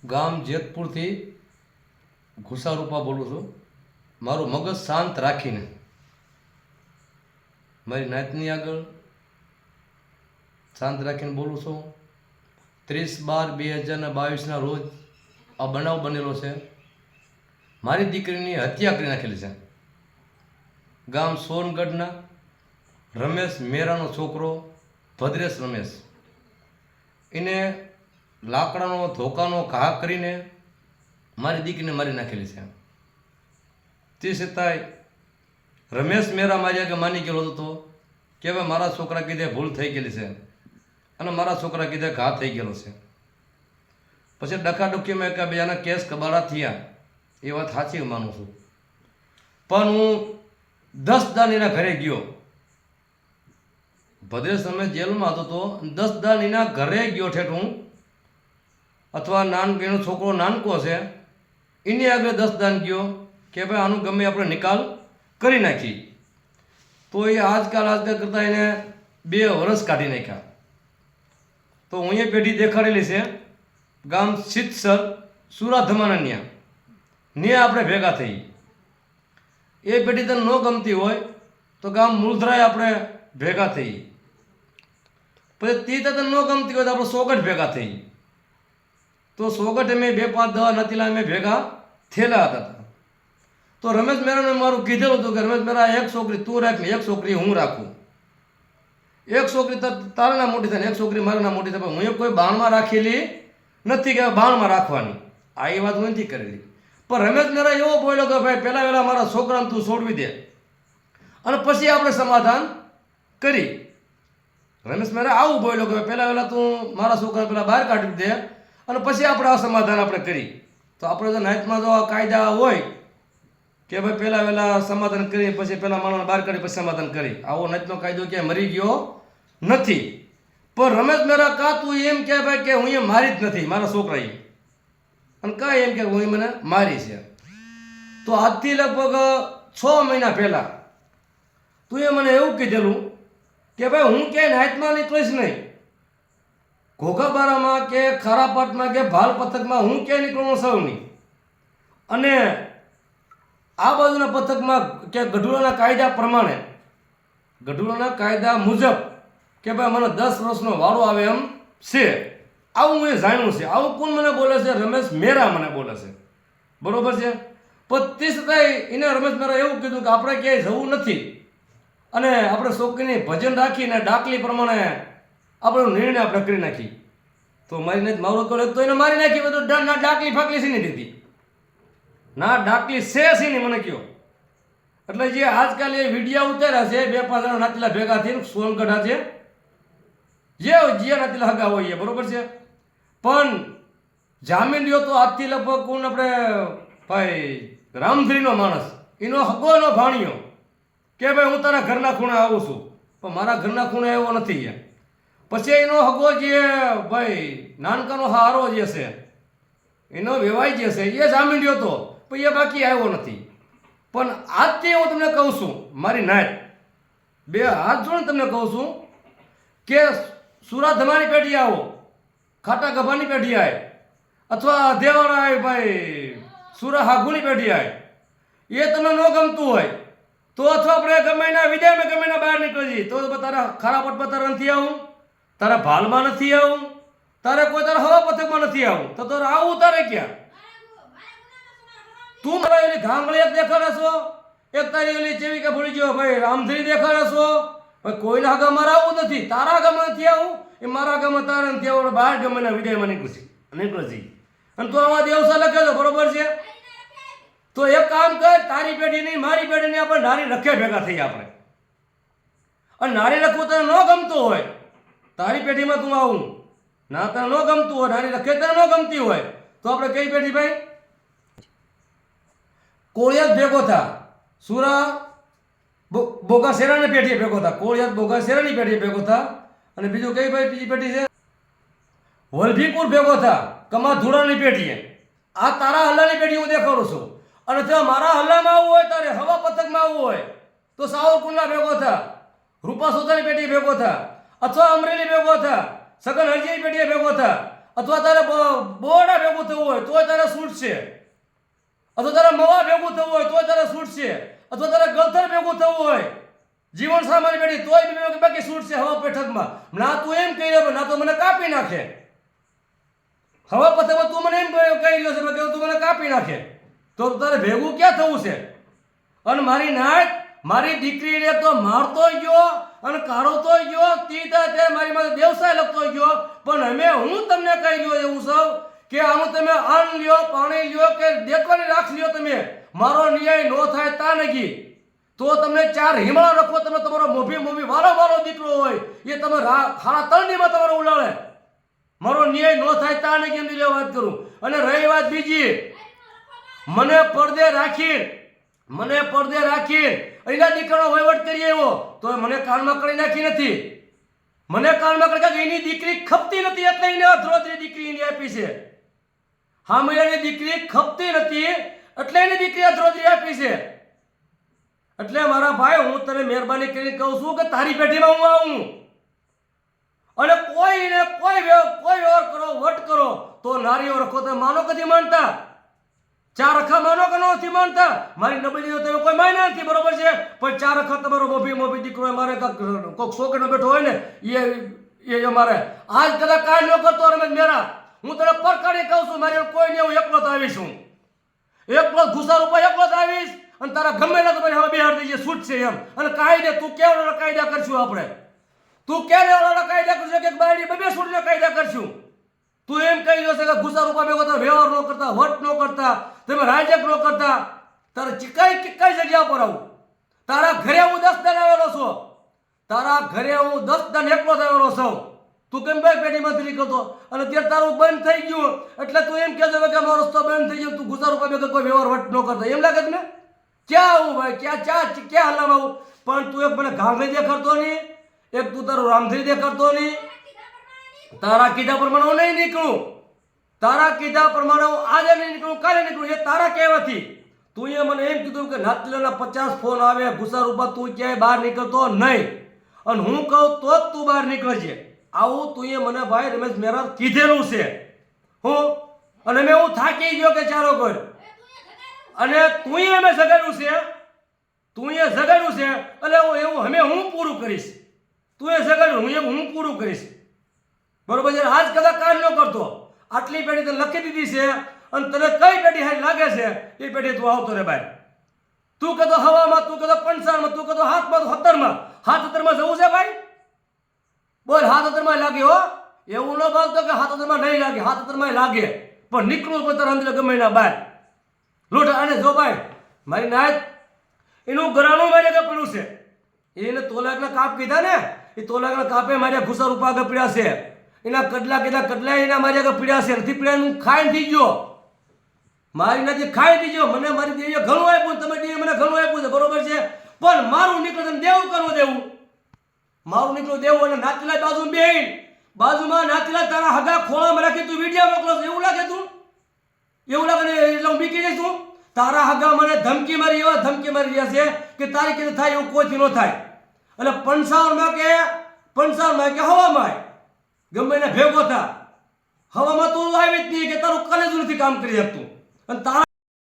ગામ જેતપુરથી ઘુસારૂપા બોલું છું. મારું મગજ શાંત રાખીને મારી નાતની આગળ શાંત રાખીને બોલું છું. 30/12/2022ના રોજ આ બનાવ બનેલો છે. મારી દીકરીની હત્યા કરી નાખેલી છે. ગામ સોનગઢના રમેશ મેરાનો છોકરો ભદ્રેશ રમેશ, એને લાકડાનો ધોકાનો ઘા કરીને મારી દીકરીને મારી નાખેલી છે. તે છતાંય રમેશ મેરા મારી આગળ માની ગયેલો હતો કે હવે મારા છોકરા કીધે ભૂલ થઈ ગયેલી છે અને મારા છોકરા કીધે ઘા થઈ ગયેલો છે. પછી ડકાડુકીમાં એકબીજાના કેસ કબાડા થયા, એ વાત સાચી માનું છું. પણ હું 10 દાન એના ઘરે ગયો. ભદ્રેશ રમેશ જેલમાં હતો તો 10 દાન એના ઘરે ગયો ઠેઠ હું, અથવા એનો છોકરો નાનકો છે એની આગળ 10 દાન ગયો કે ભાઈ આનું ગમે આપણે નિકાલ કરી નાખી. તો એ આજકાલ કરતાં એને 2 વર્ષ કાઢી નાખ્યા. તો હું એ પેઢી દેખાડેલી છે ગામ સિત્સર સુરાધમાના ન્યા આપણે ભેગા થઈ. એ પેઢી તને ન ગમતી હોય તો ગામ મૂળધરાએ આપણે ભેગા થઈ. પછી તે તને ન ગમતી હોય તો આપણે સોગઠ ભેગા થઈ. તો સોગઠ અમે 2-5-10 નતીલા અમે ભેગા થયેલા હતા. તો રમેશ મેરાને મારું કીધેલું હતું કે રમેશ મેરા એક છોકરી તું રાખ ને એક છોકરી હું રાખું. એક છોકરી તારા ના મોટી થાય ને એક છોકરી મારા ના મોટી થાય. હું કોઈ બાણમાં રાખેલી નથી કે બાણમાં રાખવાની, આ એ વાત હું નથી કરેલી. પણ રમેશ મેરા એવો બોલ્યો કે ભાઈ પહેલાં વહેલા મારા છોકરાને તું છોડવી દે અને પછી આપણે સમાધાન કરી. રમેશ મેરા આવું બોલ્યો કે પહેલાં વહેલા તું મારા છોકરાને પહેલાં બહાર કાઢી દે અને પછી આપણે આ સમાધાન આપણે કરી. તો આપણે જો નાઇટમાં જો કાયદા હોય કે ભાઈ પહેલાં વહેલા સમાધાન કરી પછી પહેલાં માણસને બહાર કાઢી પછી સમાધાન કરી, આવો નાઇટનો કાયદો ક્યાંય મરી ગયો નથી. પણ રમેશ મેરા કાં તું એમ કહે ભાઈ કે હું એ મારી જ નથી મારા છોકરાએ, અને કાંઈ એમ કે હું મને મારી છે. તો આજથી લગભગ 6 મહિના પહેલાં તું એ મને એવું કીધેલું કે ભાઈ હું ક્યાંય નાઇટમાં નીકળીશ નહીં, ઘોઘાબારામાં કે ખારાપાટમાં કે ભાલ પથકમાં હું ક્યાંય નીકળવાનું સૌ નહીં. અને આ બાજુના પથકમાં કે ગઢુડાના કાયદા પ્રમાણે ગઢુડાના કાયદા મુજબ કે ભાઈ મને 10 વર્ષનો વારો આવે એમ છે. આવું મેં જાણ્યું છે. આવું કોણ મને બોલે છે? રમેશ મેરા મને બોલે છે. બરોબર છે. પણ તે છતાંય એને રમેશ મેરા એવું કીધું કે આપણે ક્યાંય જવું નથી અને આપણે શોખીની ભજન રાખીને ડાકલી પ્રમાણે આપણો નિર્ણય આપણે કરી નાખી. તો મારીને મારો કહ્યું તો એને મારી નાખી. બધું ના ડાકલી ફાકલી છે નહીં દીધી, ના ડાકલી છે નહીં મને કહો. એટલે જે આજકાલ એ વિડીયા ઉતાર્યા છે 2-5 જણા નાતીલા ભેગા થઈને સોનગઢા છે, જે નાતીલા હગા હોય, બરોબર છે. પણ જામીન લ્યો તો આજથી લગભગ કોણ આપણે ભાઈ રામધરીનો માણસ એનો હગોનો ભાણિયો કે ભાઈ હું તારા ઘરના ખૂણે આવું છું, પણ મારા ઘરના ખૂણે આવ્યો નથી. પછી એનો હગો જે ભાઈ નાનકાનો હારો જે છે એનો વેવાય જે છે એ જામીન લ્યો તો પણ એ બાકી આવ્યો નથી. પણ આજથી હું તમને કહું છું, મારી નાત 2 હાથ જોડીને તમને કહું છું કે સુરાધમાની પેઢી આવો, ખાટા ગભાની પેઢી આવે, અથવા દેવાળા આવે ભાઈ સુરા હાગુની પેઢી આવે, એ તમને ન ગમતું હોય તો અથવા આપણે ગમે એના વિદાયમાં ગમે એના બહાર નીકળી જઈએ તો તારા ખારાપટ પર તારા નથી આવું, તારા ભાલમાં નથી આવું, તારે કોઈ તારા હવા પથકમાં નથી આવું, તો તારે આવું તારે ક્યાં? તું મારા એની ઘાંગળી એક દેખાડે છો, એક તારી એની ચેવી કે ભૂલી ગયો ભાઈ રામધરી દેખાડે છો. ભાઈ કોઈના આગળ મારે આવું નથી, તારા આગળ નથી આવું, એ મારા આગળ તારે નથી આવું, બહાર ગમે એના વિદાયમાં નીકળી જઈ. અને તું આમાં દેવસા લખે છો, બરોબર છે. તો એક કામ કર, તારી પેઢી નહીં મારી પેઢી નહીં આપણે નારી રખે ભેગા થઈ આપણે. અને નારી રખવું તને ન ગમતું હોય, તારી પેઢીમાં તું આવું ના તને ન ગમતું હોય, નારી રખે તને ન ગમતી હોય તો આપણે કઈ પેઢી ભાઈ કોળિયાત ભેગો થા, સુરા બોગાસેરાની પેઢીએ ભેગો થા, કોળિયાત બોગાસેરાની પેઢીએ ભેગો થા. અને બીજું કઈ ભાઈ બીજી પેઢી છે વલભીપુર ભેગો થા, કમાધુરાની પેઢીએ. આ તારા હલ્લાની પેઢી હું દેખાડું છું. અને જો મારા હલ્લામાં આવવું હોય તારે હવા પથકમાં આવવું હોય તો સાવરકુંડલા ભેગો થા, રૂપા સોતાની પેઢીએ ભેગો થા, અથવા અમરેલી ભેગો થા, સગન હરજીની પેઢીએ ભેગો થા. અથવા તારે બોરડા ભેગું થવું હોય તોય તારે છૂટશે, અથવા તારે મવા ભેગું થવું હોય તોય તારે છૂટશે, અથવા તારે ગલથર ભેગું થવું હોય જીવન સામાન્ય પેઢી તોય બાકી છૂટશે હવા બેઠકમાં. ના તું એમ કહી રહ્યો ના તો મને કાપી નાખે. હવા પથકમાં તું મને એમ કહી રહ્યો છે કે તું મને કાપી નાખે, તો તારે ભેગું ક્યાં થવું છે? અને મારી નાટ મારી દીકરીને તો મારતો ગયો અને કાઢતો ગયો, તે મારી માથે વ્યવસાય લખતો ગયો, પણ અમે હું તમને કહી રહ્યો એવું સૌ કે આનું તમે અન્ન લ્યો, પાણી લ્યો કે દેખવાની રાખ લ્યો, તમે મારો ન્યાય ન થાય તા નગી તો તમને 4 હિમાળા રખો, તમે તમારો મોભી વાલો દીકરો હોય એ તમે ખાડા તળનીમાં તમારો ઉલાળે, મારો ન્યાય ન થાય તા નગી એમ વાત કરું. અને રહી વાત બીજી, મને પડદે રાખી એના દીકરાનો વહીવટ કરી આવ્યો તો મને કાનમાં કરી નાખી નથી. મને કાનમાં કરી એની દીકરી ખપતી નથી એટલે એને ધ્રોજરી દીકરી એની આપી છે. હા મહિલાની દીકરી ખપતી નથી એટલે એની દીકરી ધ્રોજરી આપી છે. એટલે મારા ભાઈ હું તને મહેરબાની કરીને કહું છું કે તારી પેઢીમાં હું આવું અને કોઈ વ્યવહાર કરો વટ કરો તો નારીઓ રખો તો માનો કદી માનતા, 4 અખા માનો કે નથી માનતા. મારી નબળી તમે કોઈ માન્યા નથી બરોબર છે, પણ 4 અખા તમારો મોભી દીકરો મારે કોઈક છોકરીનો બેઠો હોય ને એ મારે આજ કદાચ કાંઈ ન કરતો રમેશ મેરા, હું તને પરકારી કહું છું મારી કોઈ નહીં, હું એકલો જ આવીશ, હું એકલો ઘુસા રૂપિયા એકલો જ આવીશ અને તારા ગમે ના તો હવે બિહાર થઈ જાય છૂટ છે એમ. અને કાયદે તું કેવડા કાયદા કરશું આપણે, તું કેવડા કાયદા કરશું કે બાયડી 2 છૂટના કાયદા કરશું. તું એમ કહી દો કે ઘુસા રૂપિયા ભેગો તો વ્યવહાર ન કરતા, વટ ન કરતા, તમે રાજક ન કરતા, તારે કઈ જગ્યા પર આવું? તારા ઘરે હું 10 દાન આવેલો છું, તારા ઘરે હું 10 દાન એકલો જ આવેલો છું, તું કેમ ભાઈ પેઢીમાંથી નીકળતો? અને ત્યારે તારું બંધ થઈ ગયું એટલે તું એમ કહેતો કે મારો રસ્તો બંધ થઈ ગયો, તું ઘુસા રૂપિયા ભેગો કોઈ વ્યવહાર વટ ન કરતા, એમ લાગે તમને? ક્યાં આવું ભાઈ, ક્યાં હલામ આવું? પણ તું એક મને ઘાંઘરી દેખાડતો નહીં, એક તું તારું રામધરી દેખાડતો નહીં. તારા કીધા પ્રમાણે હું નહીં નીકળું, તારા કીધા પ્રમાણે હું આજે નહીં નીકળું, કાલે નીકળું, એ તારા કહેવાથી. તું એ મને એમ કીધું કે નાતલીના 50 ફોન આવે ઘુસા રૂપા, તું ક્યાંય બહાર નીકળતો નહીં અને હું કહું તો જ તું બહાર નીકળજે. આવું તું એ મને ભાઈ રમેશ મેરા કીધેલું છે. અને મેં હું થાકી ગયો કે ચાલો કોઈ, અને તું એ મેં જગાડ્યું છે એટલે એવું હું પૂરું કરીશ. તું એ જગાડ્યું હું પૂરું કરીશ બરોબર છે. આજ કદાચ કામ ન કરતો, આટલી પેઢી તને લખી દીધી છે અને તને કઈ પેઢી હારી લાગે છે એ પેઢી તું આવતો રે ભાઈ. તું કહેતો હવામાં, તું કહેતો પંચાણમાં, તું કહેતો હાથમાં, 70માં જવું છે ભાઈ? બોલ 70માં લાગે હો, એવું ન બોલતો કે 70માં નહીં લાગે, 70માં લાગે, પણ નીકળવું પણ તારા અંદર ગમે ના બહાર લોટ. અને જો ભાઈ મારી નાયત એનું ઘરાણું મારી આગળ પડ્યું છે, એને તોલાકના કાપ કીધા ને, એ તોલાકના કાપે મારી ઘુસા રૂપા આગળ પીડ્યા છે, એના કડલા કીધા કડલા એના મારી આગળ પીડ્યા છે, નથી પીડ્યા હું ખાઈ થઈ ગયો, મારી નથી ખાઈ થઈ ગયો. મને મારી દેવીએ ઘણું આપ્યું, તમે દેવી મને ઘણું આપ્યું છે બરોબર છે, પણ મારું નીકળે તમે દેવું કરવું દેવું, મારું નીકળું દેવું. અને નાતીલા બાજુ બેહીન બાજુમાં નાતીલા તારા હગા ખોળામાં રાખી તું વિડીયો મોકલો છો, એવું લાગે તું? એવું લાગે ને એટલે હું બીકી જઈશ તું? તારા હગા મને ધમકી મારી એવા ધમકી મારી રહ્યા છે કે તારી કીધું થાય એવું કોઈથી ન થાય. એટલે 55 કે હવામાં ગમે એને ભેગો થા, હવામાં તું આવી જ નહીં કે તારું કલેજું નથી કામ કરી શકતું. અને તારા